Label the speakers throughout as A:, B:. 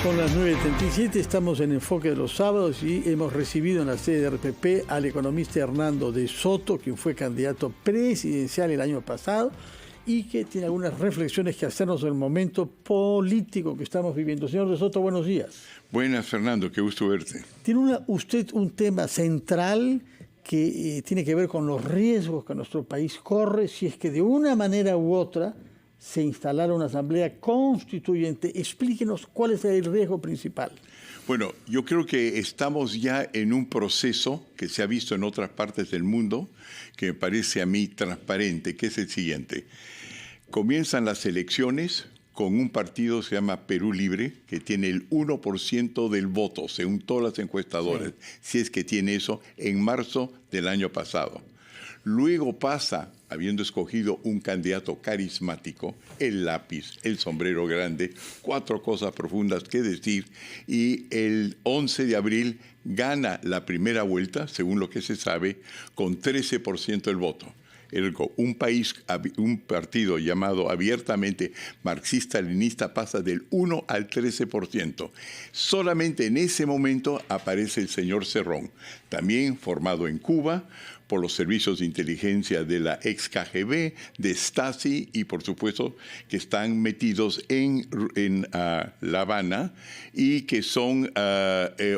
A: Son las 9:37, estamos en Enfoque de los Sábados y hemos recibido en la sede de RPP al economista Hernando de Soto, quien fue candidato presidencial el año pasado y que tiene algunas reflexiones que hacernos del momento político que estamos viviendo. Señor de Soto, buenos días.
B: Buenas, Fernando, qué gusto verte.
A: Tiene usted un tema central que tiene que ver con los riesgos que nuestro país corre si es que de una manera u otra se instalara una asamblea constituyente. Explíquenos cuál es el riesgo principal.
B: Bueno, yo creo que estamos ya en un proceso que se ha visto en otras partes del mundo, que me parece a mí transparente, que es el siguiente. Comienzan las elecciones con un partido que se llama Perú Libre, que tiene el 1% del voto, según todas las encuestadoras, si es que tiene eso, en marzo del año pasado. Luego pasa, habiendo escogido un candidato carismático, el lápiz, el sombrero grande, 4 cosas profundas que decir, y el 11 de abril gana la primera vuelta, según lo que se sabe, con 13% del voto. Un partido llamado abiertamente marxista-leninista pasa del 1 al 13%. Solamente en ese momento aparece el señor Cerrón, también formado en Cuba por los servicios de inteligencia de la ex KGB, de Stasi y por supuesto que están metidos en La Habana y que son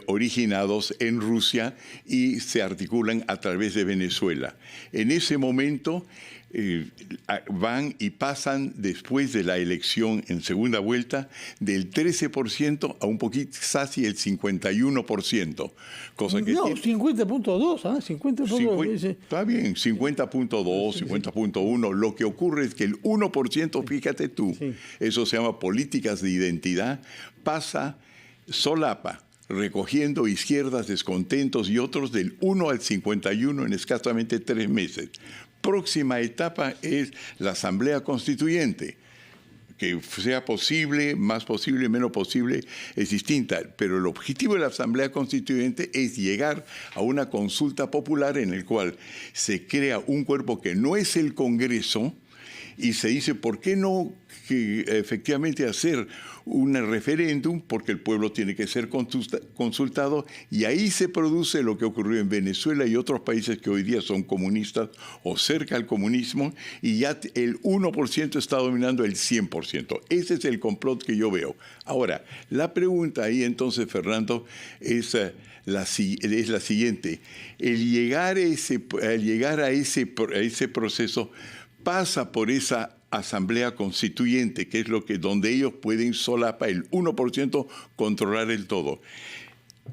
B: originados en Rusia y se articulan a través de Venezuela. En ese momento van y pasan después de la elección en segunda vuelta del 13% a un poquito, casi el 51%. Cosa que
A: 50.2, ¿ah? 50.2.
B: Está bien, 50.2, 50.1. Lo que ocurre es que el 1%, fíjate tú, eso se llama políticas de identidad, pasa solapa, recogiendo izquierdas, descontentos y otros del 1 al 51 en escasamente 3 meses. Próxima etapa es la Asamblea Constituyente. Que sea posible, más posible, menos posible, es distinta. Pero el objetivo de la Asamblea Constituyente es llegar a una consulta popular en el cual se crea un cuerpo que no es el Congreso y se dice, ¿por qué no efectivamente hacer un referéndum? Porque el pueblo tiene que ser consultado y ahí se produce lo que ocurrió en Venezuela y otros países que hoy día son comunistas o cerca al comunismo y ya el 1% está dominando el 100%. Ese es el complot que yo veo. Ahora, la pregunta ahí entonces, Fernando, es la siguiente. El llegar a ese proceso pasa por esa Asamblea Constituyente, que es donde ellos pueden solapa el 1% controlar el todo.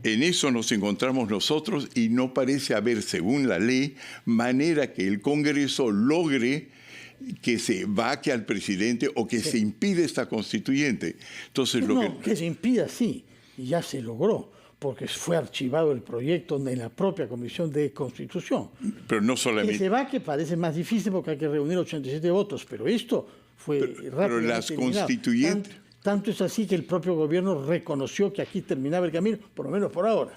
B: En eso nos encontramos nosotros y no parece haber, según la ley, manera que el Congreso logre que se vaque al presidente o que se impida esta constituyente. Entonces,
A: que se impida, sí, y ya se logró, porque fue archivado el proyecto en la propia Comisión de Constitución.
B: Pero no solamente...
A: Que se va, que parece más difícil porque hay que reunir 87 votos, pero esto fue rápido.
B: Pero las constituyentes...
A: Tanto es así que el propio gobierno reconoció que aquí terminaba el camino, por lo menos por ahora.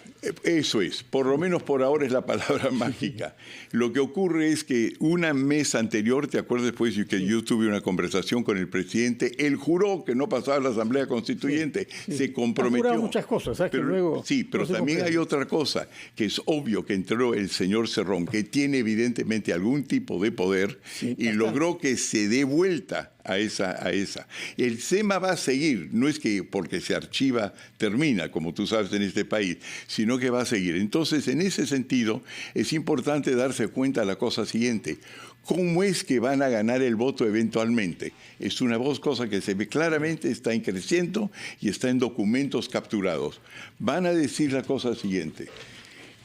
B: Eso es, por lo menos por ahora es la palabra mágica. Lo que ocurre es que una mes anterior, ¿te acuerdas después que yo tuve una conversación con el presidente? Él juró que no pasaba la Asamblea Constituyente, se comprometió.
A: Ha jurado muchas cosas, ¿sabes?
B: Pero,
A: que luego
B: sí, pero no también hay otra cosa, que es obvio que entró el señor Cerrón, que tiene evidentemente algún tipo de poder y logró que se dé vuelta a esa. El SEMA va a seguir, no es que porque se archiva termina, como tú sabes en este país, sino que va a seguir. Entonces, en ese sentido, es importante darse cuenta de la cosa siguiente. ¿Cómo es que van a ganar el voto eventualmente? Es una cosa que se ve claramente, está en creciendo y está en documentos capturados. Van a decir la cosa siguiente,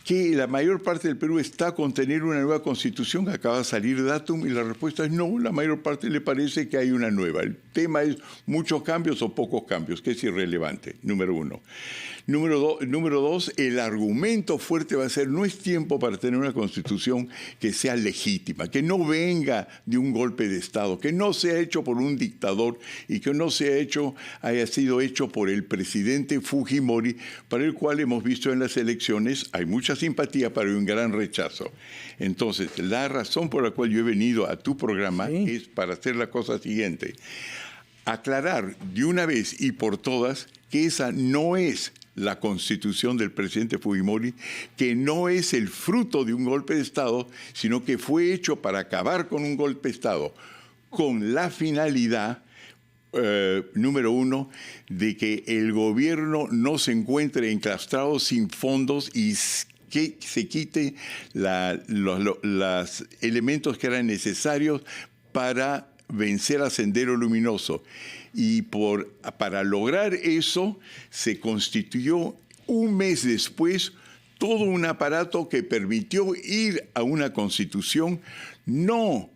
B: que la mayor parte del Perú está con tener una nueva constitución, que acaba de salir datum, y la respuesta es no, la mayor parte le parece que hay una nueva. El tema es muchos cambios o pocos cambios, que es irrelevante, número uno. Número dos, el argumento fuerte va a ser, no es tiempo para tener una constitución que sea legítima, que no venga de un golpe de Estado, que no sea hecho por un dictador y que no haya sido hecho por el presidente Fujimori, para el cual hemos visto en las elecciones, hay mucha simpatía, pero hay un gran rechazo. Entonces, la razón por la cual yo he venido a tu programa es para hacer la cosa siguiente. Aclarar de una vez y por todas que esa no es la constitución del presidente Fujimori, que no es el fruto de un golpe de Estado, sino que fue hecho para acabar con un golpe de Estado, con la finalidad, número uno, de que el gobierno no se encuentre enclaustrado sin fondos y que se quite los elementos que eran necesarios para vencer a Sendero Luminoso. Y para lograr eso se constituyó un mes después todo un aparato que permitió ir a una constitución, no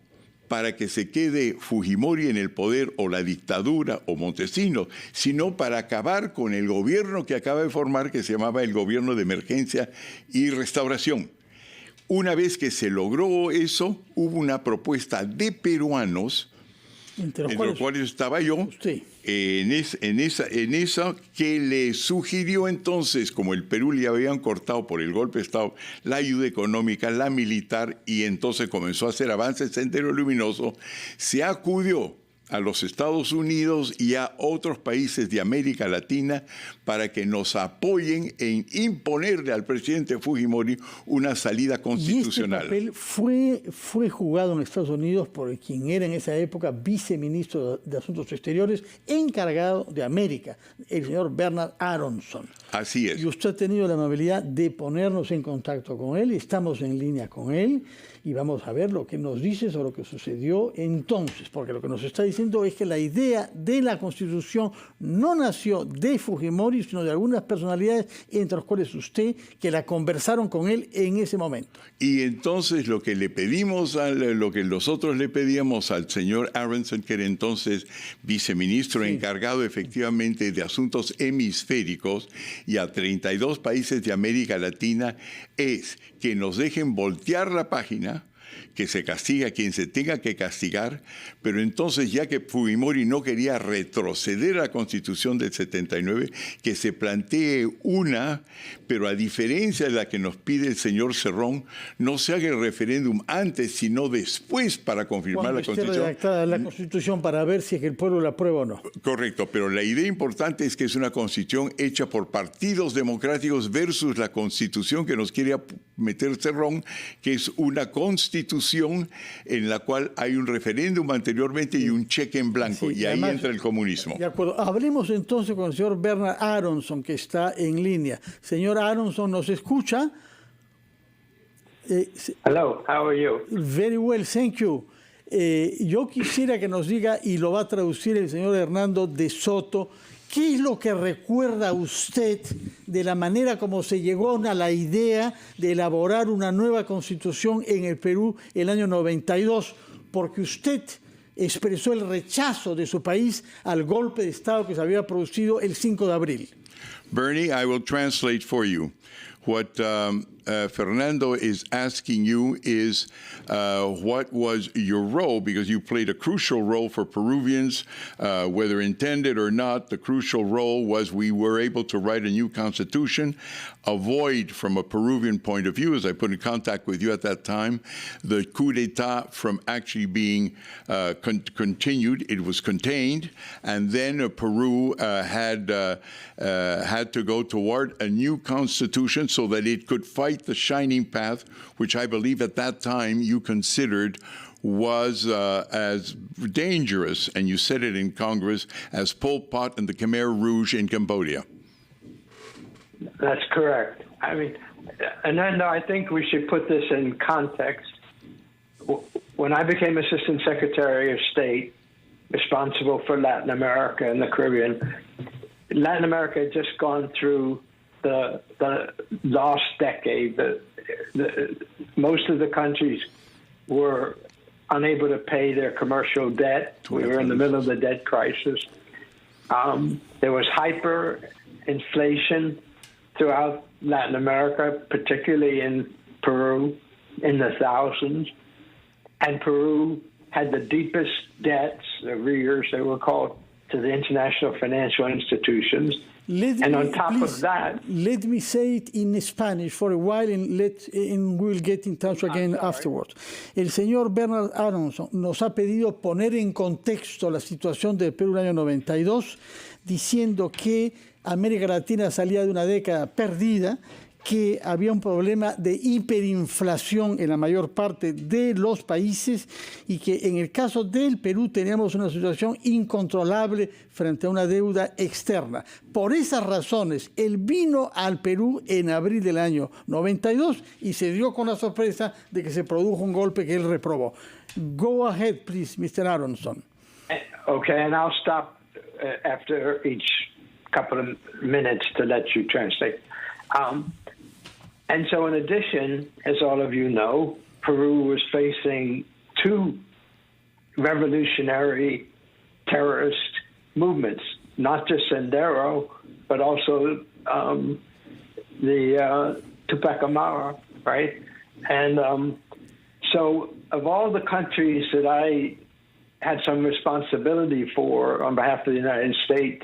B: para que se quede Fujimori en el poder o la dictadura o Montesinos, sino para acabar con el gobierno que acaba de formar, que se llamaba el Gobierno de Emergencia y Restauración. Una vez que se logró eso, hubo una propuesta de peruanos, entre los cuales estaba yo, en esa que le sugirió entonces, como el Perú le habían cortado por el golpe de Estado la ayuda económica, la militar, y entonces comenzó a hacer avances Sendero Luminoso, se acudió a los Estados Unidos y a otros países de América Latina para que nos apoyen en imponerle al presidente Fujimori una salida constitucional.
A: Y este papel fue jugado en Estados Unidos por quien era en esa época viceministro de Asuntos Exteriores, encargado de América, el señor Bernard Aronson.
B: Así es.
A: Y usted ha tenido la amabilidad de ponernos en contacto con él, estamos en línea con él, y vamos a ver lo que nos dice sobre lo que sucedió entonces, porque lo que nos está diciendo es que la idea de la Constitución no nació de Fujimori, sino de algunas personalidades, entre las cuales usted, que la conversaron con él en ese momento.
B: Y entonces lo que nosotros le pedíamos al señor Aronson, que era entonces viceministro encargado efectivamente de asuntos hemisféricos, y a 32 países de América Latina, es que nos dejen voltear la página, que se castiga a quien se tenga que castigar, pero entonces, ya que Fujimori no quería retroceder a la Constitución del 79, que se plantee una, pero a diferencia de la que nos pide el señor Cerrón, no se haga el referéndum antes, sino después para confirmar la Constitución.
A: Cuando esté redactada la Constitución para ver si es que el pueblo la aprueba o no.
B: Correcto, pero la idea importante es que es una Constitución hecha por partidos democráticos versus la Constitución que nos quiere meter Cerrón, que es una Constitución en la cual hay un referéndum anteriormente y un cheque en blanco, y además, ahí entra el comunismo.
A: De acuerdo. Hablemos entonces con el señor Bernard Aronson, que está en línea. Señor Aronson, ¿nos escucha?
C: Hello, how are you?
A: Very well, thank you. Yo quisiera que nos diga, y lo va a traducir el señor Hernando de Soto, ¿qué es lo que recuerda usted de la manera como se llegó a la idea de elaborar una nueva constitución en el Perú el año 92? Porque usted expresó el rechazo de su país al golpe de Estado que se había producido el 5 de abril.
B: Bernie, I will translate for you. What Fernando is asking you is what was your role, because you played a crucial role for Peruvians, whether intended or not. The crucial role was we were able to write a new constitution, avoid from a Peruvian point of view, as I put in contact with you at that time, the coup d'etat from actually being continued. It was contained, and then Peru had to go toward a new constitution so that it could fight the shining path, which I believe at that time you considered was as dangerous, and you said it in Congress, as Pol Pot and the Khmer Rouge in Cambodia.
C: That's correct. I mean, and then I think we should put this in context. When I became Assistant Secretary of State, responsible for Latin America and the Caribbean, Latin America had just gone through the last decade. Most of the countries were unable to pay their commercial debt. We were in the middle of the debt crisis. There was hyperinflation throughout Latin America, particularly in Peru, in the thousands. And Peru had the deepest debts, arrears they were called, to the international financial institutions. And on top of that...
A: Let me say it in Spanish for a while and we'll get in touch again afterwards. El señor Bernard Aronson nos ha pedido poner en contexto la situación del Perú en el año 92, diciendo que América Latina salía de una década perdida, que había un problema de hiperinflación en la mayor parte de los países y que en el caso del Perú teníamos una situación incontrolable frente a una deuda externa. Por esas razones, él vino al Perú en abril del año 92 y se dio con la sorpresa de que se produjo un golpe que él reprobó. Go ahead, please, Mr. Aronson.
C: Okay, and I'll stop after each couple of minutes to let you translate. And so in addition, as all of you know, Peru was facing two revolutionary terrorist movements, not just Sendero, but also the Tupac Amaru, right? And so of all the countries that I had some responsibility for on behalf of the United States,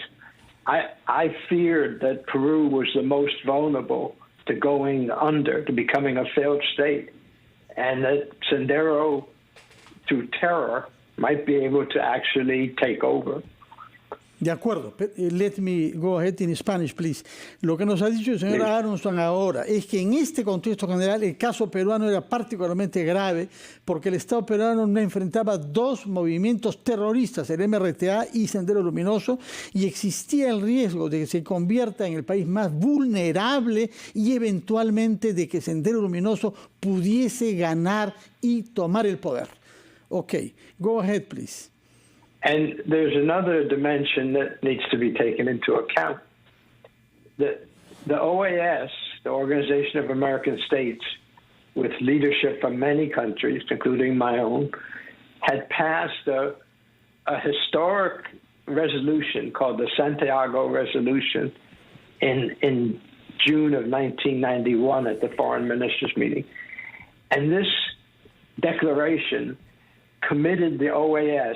C: I feared that Peru was the most vulnerable to going under, to becoming a failed state, and that Sendero, through terror, might be able to actually take over.
A: De acuerdo. Let me go ahead in Spanish, please. Lo que nos ha dicho el señor Aronson ahora es que en este contexto general el caso peruano era particularmente grave porque el Estado peruano no enfrentaba dos movimientos terroristas, el MRTA y Sendero Luminoso, y existía el riesgo de que se convierta en el país más vulnerable y eventualmente de que Sendero Luminoso pudiese ganar y tomar el poder. Okay, go ahead, please.
C: And there's another dimension that needs to be taken into account. The OAS, the Organization of American States, with leadership from many countries, including my own, had passed a historic resolution called the Santiago Resolution in June of 1991 at the Foreign Ministers meeting. And this declaration committed the OAS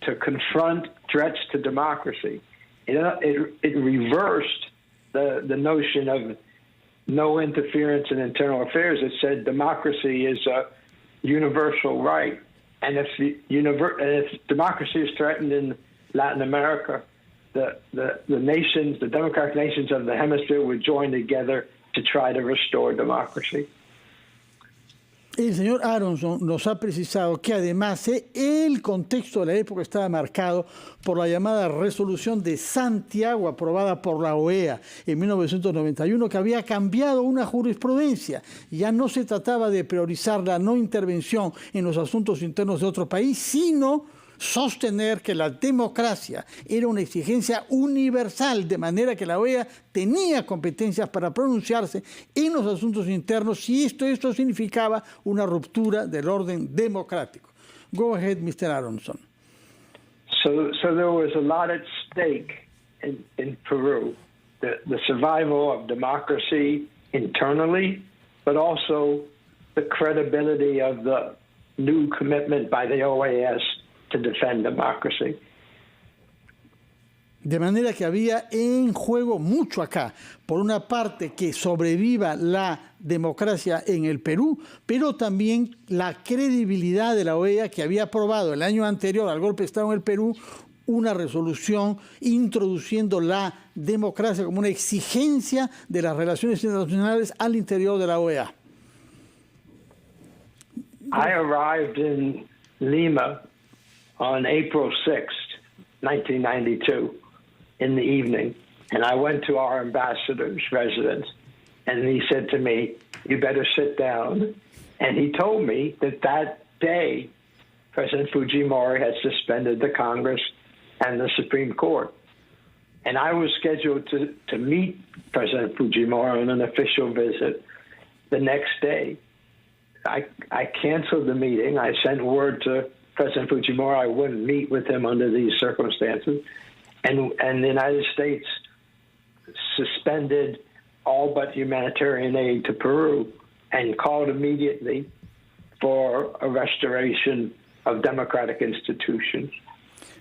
C: to confront threats to democracy. It reversed the notion of no interference in internal affairs. It said democracy is a universal right, and if democracy is threatened in Latin America, the nations, the democratic nations of the hemisphere, would join together to try to restore democracy.
A: El señor Aronson nos ha precisado que además el contexto de la época estaba marcado por la llamada Resolución de Santiago, aprobada por la OEA en 1991, que había cambiado una jurisprudencia. Ya no se trataba de priorizar la no intervención en los asuntos internos de otro país, sino sostener que la democracia era una exigencia universal, de manera que la OEA tenía competencias para pronunciarse en los asuntos internos si esto significaba una ruptura del orden democrático. Go ahead, Mr. Aronson.
C: So there was a lot at stake in Peru, the survival of democracy internally, but also the credibility of the new commitment by the OAS to defend democracy.
A: De manera que había en juego mucho acá. Por una parte, que sobreviva la democracia en el Perú, pero también la credibilidad de la OEA, que había aprobado el año anterior al golpe de Estado en el Perú una resolución introduciendo la democracia como una exigencia de las relaciones internacionales al interior de la OEA.
C: I arrived in Lima on April 6th, 1992, in the evening, and I went to our ambassador's residence, and he said to me, "You better sit down." And he told me that day, President Fujimori had suspended the Congress and the Supreme Court. And I was scheduled to meet President Fujimori on an official visit the next day. I canceled the meeting. I sent word to President Fujimori I wouldn't meet with him under these circumstances. And the United States suspended all but humanitarian aid to Peru and called immediately for a restoration of democratic institutions.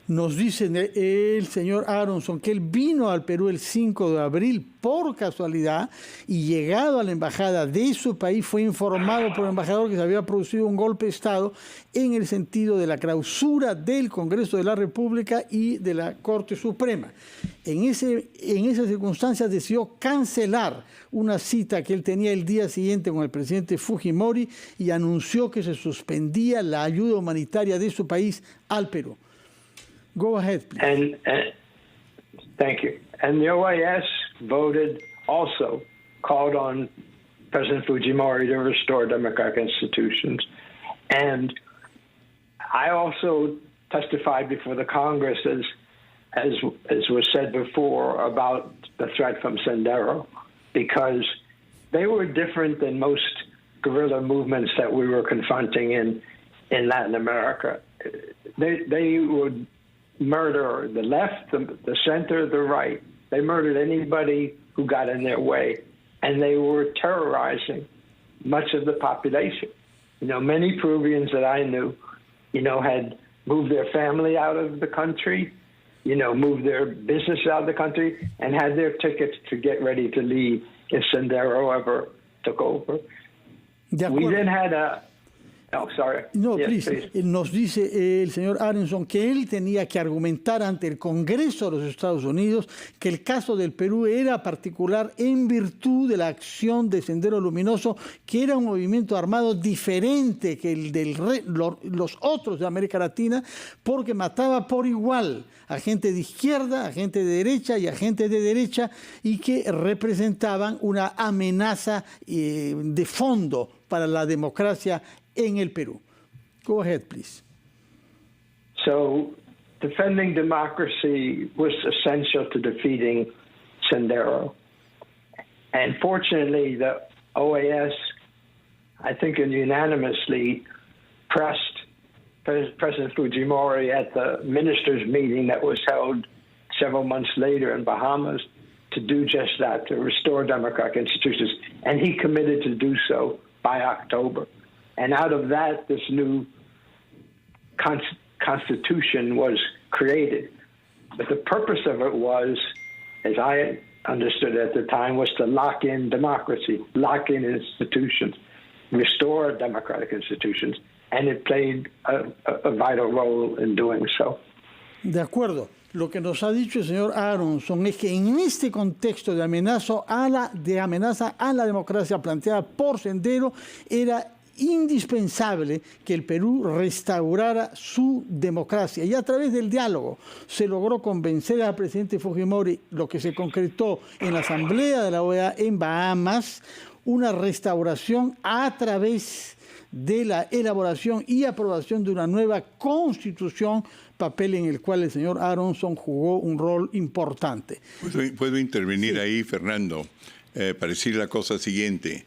A: Nos dice el señor Aronson que él vino al Perú el 5 de abril por casualidad y llegado a la embajada de su país fue informado por el embajador que se había producido un golpe de Estado en el sentido de la clausura del Congreso de la República y de la Corte Suprema. En esas circunstancias decidió cancelar una cita que él tenía el día siguiente con el presidente Fujimori y anunció que se suspendía la ayuda humanitaria de su país al Perú. Go ahead, please.
C: And thank you. And the OAS voted also, called on President Fujimori to restore democratic institutions. And I also testified before the Congress, as was said before, about the threat from Sendero, because they were different than most guerrilla movements that we were confronting in Latin America. They would murder the left, the center, the right. They murdered anybody who got in their way, and they were terrorizing much of the population. Many Peruvians that I knew, had moved their family out of the country, moved their business out of the country, and had their tickets to get ready to leave if Sendero ever took over. We then had a... Oh, sorry.
A: No,
C: yes,
A: please. Nos dice el señor Aronson que él tenía que argumentar ante el Congreso de los Estados Unidos que el caso del Perú era particular en virtud de la acción de Sendero Luminoso, que era un movimiento armado diferente que el de los otros de América Latina, porque mataba por igual a gente de izquierda, a gente de derecha y a gente de derecha, y que representaban una amenaza de fondo para la democracia en el Perú. Go ahead, please.
C: So, defending democracy was essential to defeating Sendero. And fortunately, the OAS, I think unanimously, pressed President Fujimori at the ministers' meeting that was held several months later in Bahamas to do just that, to restore democratic institutions. And he committed to do so by October. And out of that, this new constitution was created. But the purpose of it was, as I understood at the time, was to lock in democracy, lock in institutions, restore democratic institutions. And it played a vital role in doing so.
A: De acuerdo. Lo que nos ha dicho el señor Aronson es que en este contexto de amenaza a la democracia planteada por Sendero era indispensable que el Perú restaurara su democracia, y a través del diálogo se logró convencer al presidente Fujimori, lo que se concretó en la Asamblea de la OEA en Bahamas, una restauración a través de la elaboración y aprobación de una nueva constitución, papel en el cual el señor Aronson jugó un rol importante.
B: ¿Puedo intervenir ahí, Fernando, para decir la cosa siguiente?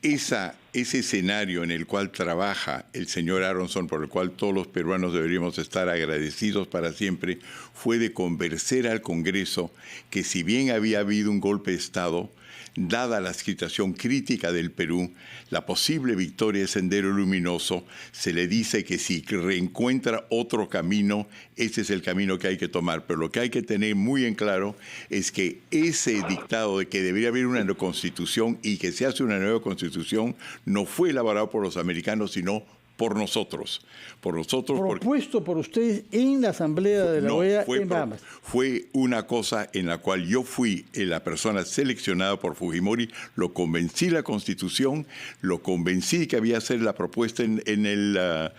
B: Ese escenario en el cual trabaja el señor Aronson, por el cual todos los peruanos deberíamos estar agradecidos para siempre, fue de convencer al Congreso que si bien había habido un golpe de Estado, dada la situación crítica del Perú, la posible victoria de Sendero Luminoso, se le dice que si reencuentra otro camino, ese es el camino que hay que tomar. Pero lo que hay que tener muy en claro es que ese dictado de que debería haber una constitución y que se hace una nueva constitución no fue elaborado por los americanos, sino por nosotros.
A: Propuesto por ustedes en la Asamblea de la OEA en Bahamas.
B: Fue una cosa en la cual yo fui la persona seleccionada por Fujimori, lo convencí la Constitución, lo convencí que había que hacer la propuesta en la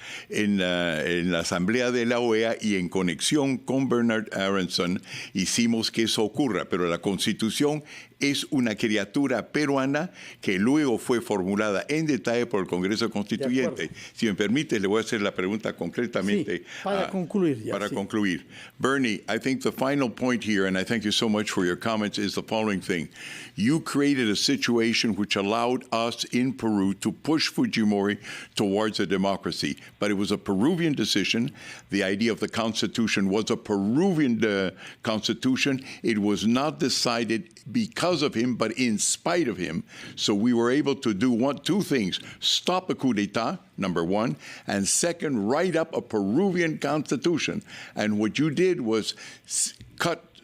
B: Asamblea de la OEA, y en conexión con Bernard Aronson hicimos que eso ocurra. Pero la Constitución es una criatura peruana que luego fue formulada en detalle por el Congreso Constituyente. Si me permite, le voy a hacer la pregunta concretamente.
A: Sí, para concluir.
B: Concluir. Bernie, I think the final point here, and I thank you so much for your comments, is the following thing. You created a situation which allowed us in Peru to push Fujimori towards a democracy. But it was a Peruvian decision. The idea of the Constitution was a Peruvian Constitution. It was not decided because of him, but in spite of him. So we were able to do two things: stop a coup d'etat, number one, and second, write up a Peruvian constitution. And what you did was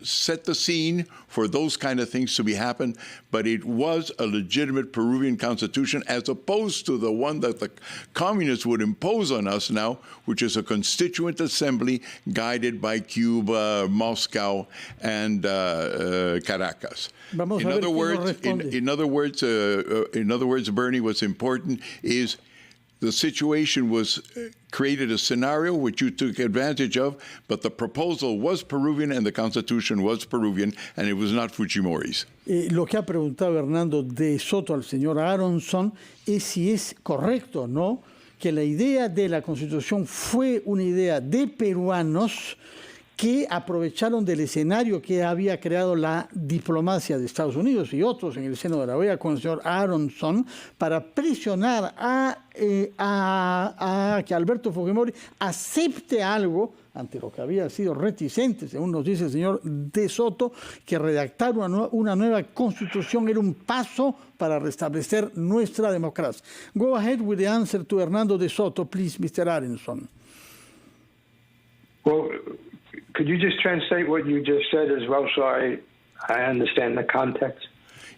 B: set the scene for those kind of things to be happen, but it was a legitimate Peruvian constitution as opposed to the one that the communists would impose on us now, which is a constituent assembly guided by Cuba, Moscow, and Caracas. In other words, Bernie, what's important is the situation was created a scenario which you took advantage of, but the proposal was Peruvian and the Constitution was Peruvian, and it was not Fujimori's.
A: Lo que ha preguntado Hernando de Soto al señor Aronson es si es correcto o no que la idea de la Constitución fue una idea de peruanos que aprovecharon del escenario que había creado la diplomacia de Estados Unidos y otros en el seno de la OEA con el señor Aronson para presionar a que Alberto Fujimori acepte algo ante lo que había sido reticente, según nos dice el señor de Soto, que redactar una nueva constitución era un paso para restablecer nuestra democracia. Go ahead with the answer to Hernando de Soto, please, Mr. Aronson.
C: Well, could you just translate what you just said as well so I understand the context?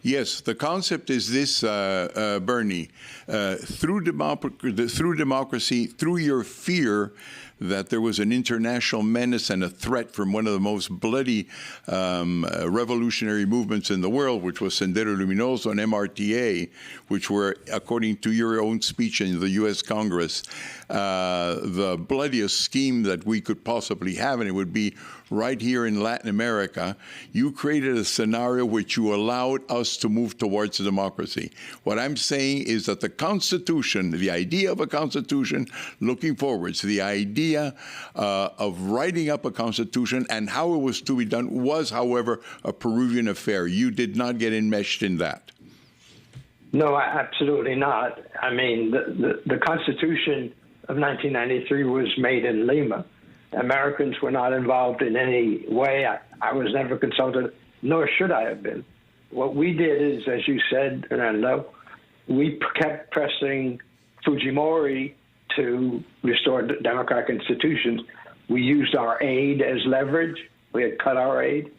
B: Yes, the concept is this, Bernie. Through democracy, through your fear that there was an international menace and a threat from one of the most bloody revolutionary movements in the world, which was Sendero Luminoso and MRTA, which were, according to your own speech in the U.S. Congress, the bloodiest scheme that we could possibly have, and it would be right here in Latin America. You created a scenario which you allowed us to move towards democracy. What I'm saying is that the Constitution, the idea of a Constitution looking forwards, the idea of writing up a Constitution and how it was to be done was, however, a Peruvian affair. You did not get enmeshed in that.
C: No, absolutely not. I mean, the Constitution of 1993 was made in Lima. Americans were not involved in any way. I was never consulted, nor should I have been. What we did is, as you said, Hernando, we kept pressing Fujimori to restore democratic institutions. We used our aid as leverage. We had cut our aid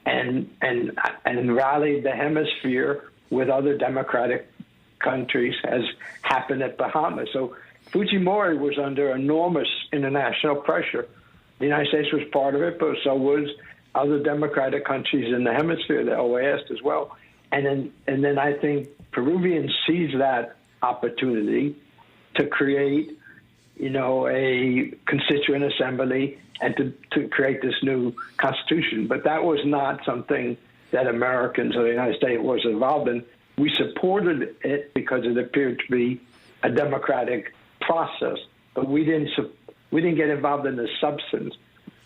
C: and rallied the hemisphere with other democratic countries, as happened at Bahamas. So Fujimori was under enormous international pressure. The United States was part of it, but so was other democratic countries in the hemisphere, the OAS as well. And then I think Peruvians seized that opportunity to create, a constituent assembly and to create this new constitution. But that was not something that Americans or the United States was involved in. We supported it because it appeared to be a democratic process, but we didn't get involved in the substance.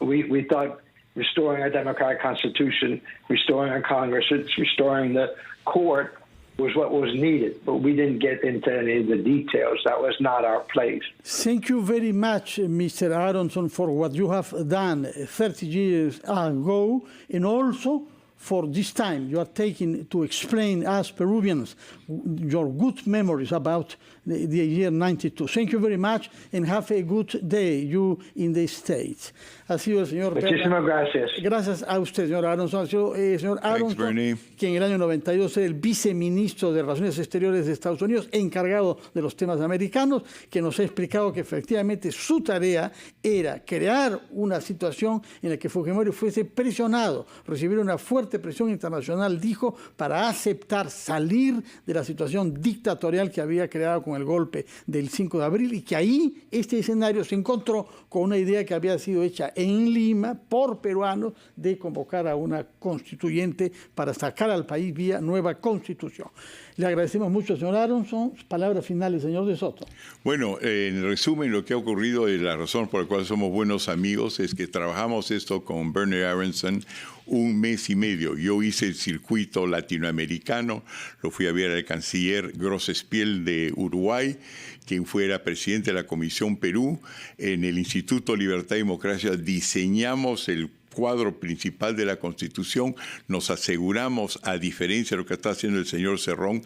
C: We thought restoring our democratic constitution, restoring our Congress, restoring the court was what was needed, but we didn't get into any of the details. That was not our place.
A: Thank you very much, Mr. Aronson, for what you have done 30 years ago, and also for this time you are taking to explain us Peruvians your good memories about the year 92. Thank you very much and have a good day, you in the States. Ha sido el señor
C: Muchísimas gracias.
A: Gracias a usted, señor Aronson. Ha sido señor Aronson, que en el año 92 era el viceministro de Relaciones Exteriores de Estados Unidos, encargado de los temas americanos, que nos ha explicado que efectivamente su tarea era crear una situación en la que Fujimori fuese presionado, recibir una fuerte presión internacional, dijo, para aceptar salir de la situación dictatorial que había creado con el golpe del 5 de abril y que ahí este escenario se encontró con una idea que había sido hecha en Lima por peruanos de convocar a una constituyente para sacar al país vía nueva constitución. Le agradecemos mucho, señor Aronson. Palabras finales, señor de Soto.
B: Bueno, en resumen, lo que ha ocurrido y la razón por la cual somos buenos amigos es que trabajamos esto con Bernie Aronson 1 mes y medio. Yo hice el circuito latinoamericano, lo fui a ver al canciller Grossespiel de Uruguay, quien fuera presidente de la Comisión Perú. En el Instituto Libertad y Democracia diseñamos el cuadro principal de la Constitución. Nos aseguramos, a diferencia de lo que está haciendo el señor Cerrón,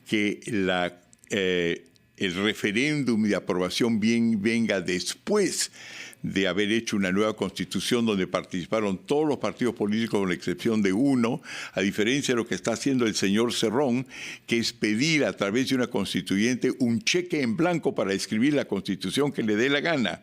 B: que el referéndum de aprobación venga después de haber hecho una nueva constitución donde participaron todos los partidos políticos con la excepción de uno, a diferencia de lo que está haciendo el señor Cerrón, que es pedir a través de una constituyente un cheque en blanco para escribir la constitución que le dé la gana.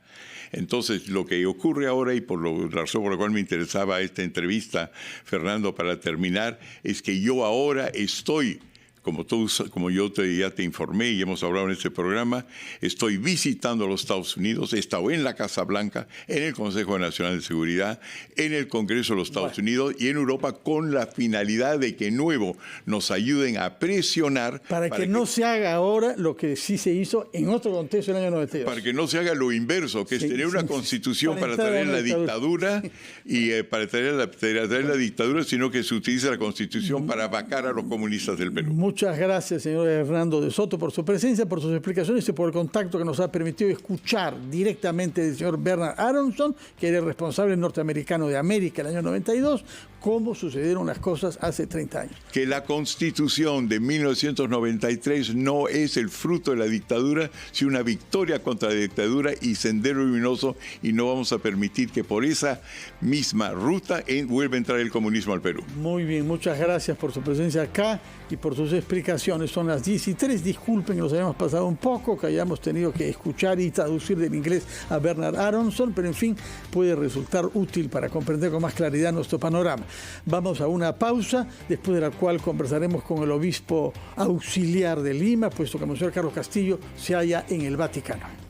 B: Entonces, lo que ocurre ahora, y por la razón por la cual me interesaba esta entrevista, Fernando, para terminar, es que yo ahora estoy, como yo ya te informé y hemos hablado en este programa, estoy visitando los Estados Unidos, he estado en la Casa Blanca, en el Consejo Nacional de Seguridad, en el Congreso de los Estados Unidos y en Europa, con la finalidad de que nuevo nos ayuden a presionar.
A: Para que no se haga ahora lo que sí se hizo en otro contexto en el año 92.
B: Para que no se haga lo inverso, que es tener una constitución para traer la dictadura y para traer la dictadura, sino que se utilice la constitución para vacar a los comunistas del Perú.
A: Muchas gracias, señor Hernando de Soto, por su presencia, por sus explicaciones y por el contacto que nos ha permitido escuchar directamente del señor Bernard Aronson, que era el responsable norteamericano de América en el año 92, cómo sucedieron las cosas hace 30 años.
B: Que la Constitución de 1993 no es el fruto de la dictadura, sino una victoria contra la dictadura y sendero luminoso, y no vamos a permitir que por esa misma ruta vuelva a entrar el comunismo al Perú.
A: Muy bien, muchas gracias por su presencia acá y por sus explicaciones. Son las 10:03. Disculpen que nos hayamos pasado un poco, que hayamos tenido que escuchar y traducir del inglés a Bernard Aronson, pero en fin, puede resultar útil para comprender con más claridad nuestro panorama. Vamos a una pausa, después de la cual conversaremos con el obispo auxiliar de Lima, puesto que el Monseñor Carlos Castillo se halla en el Vaticano.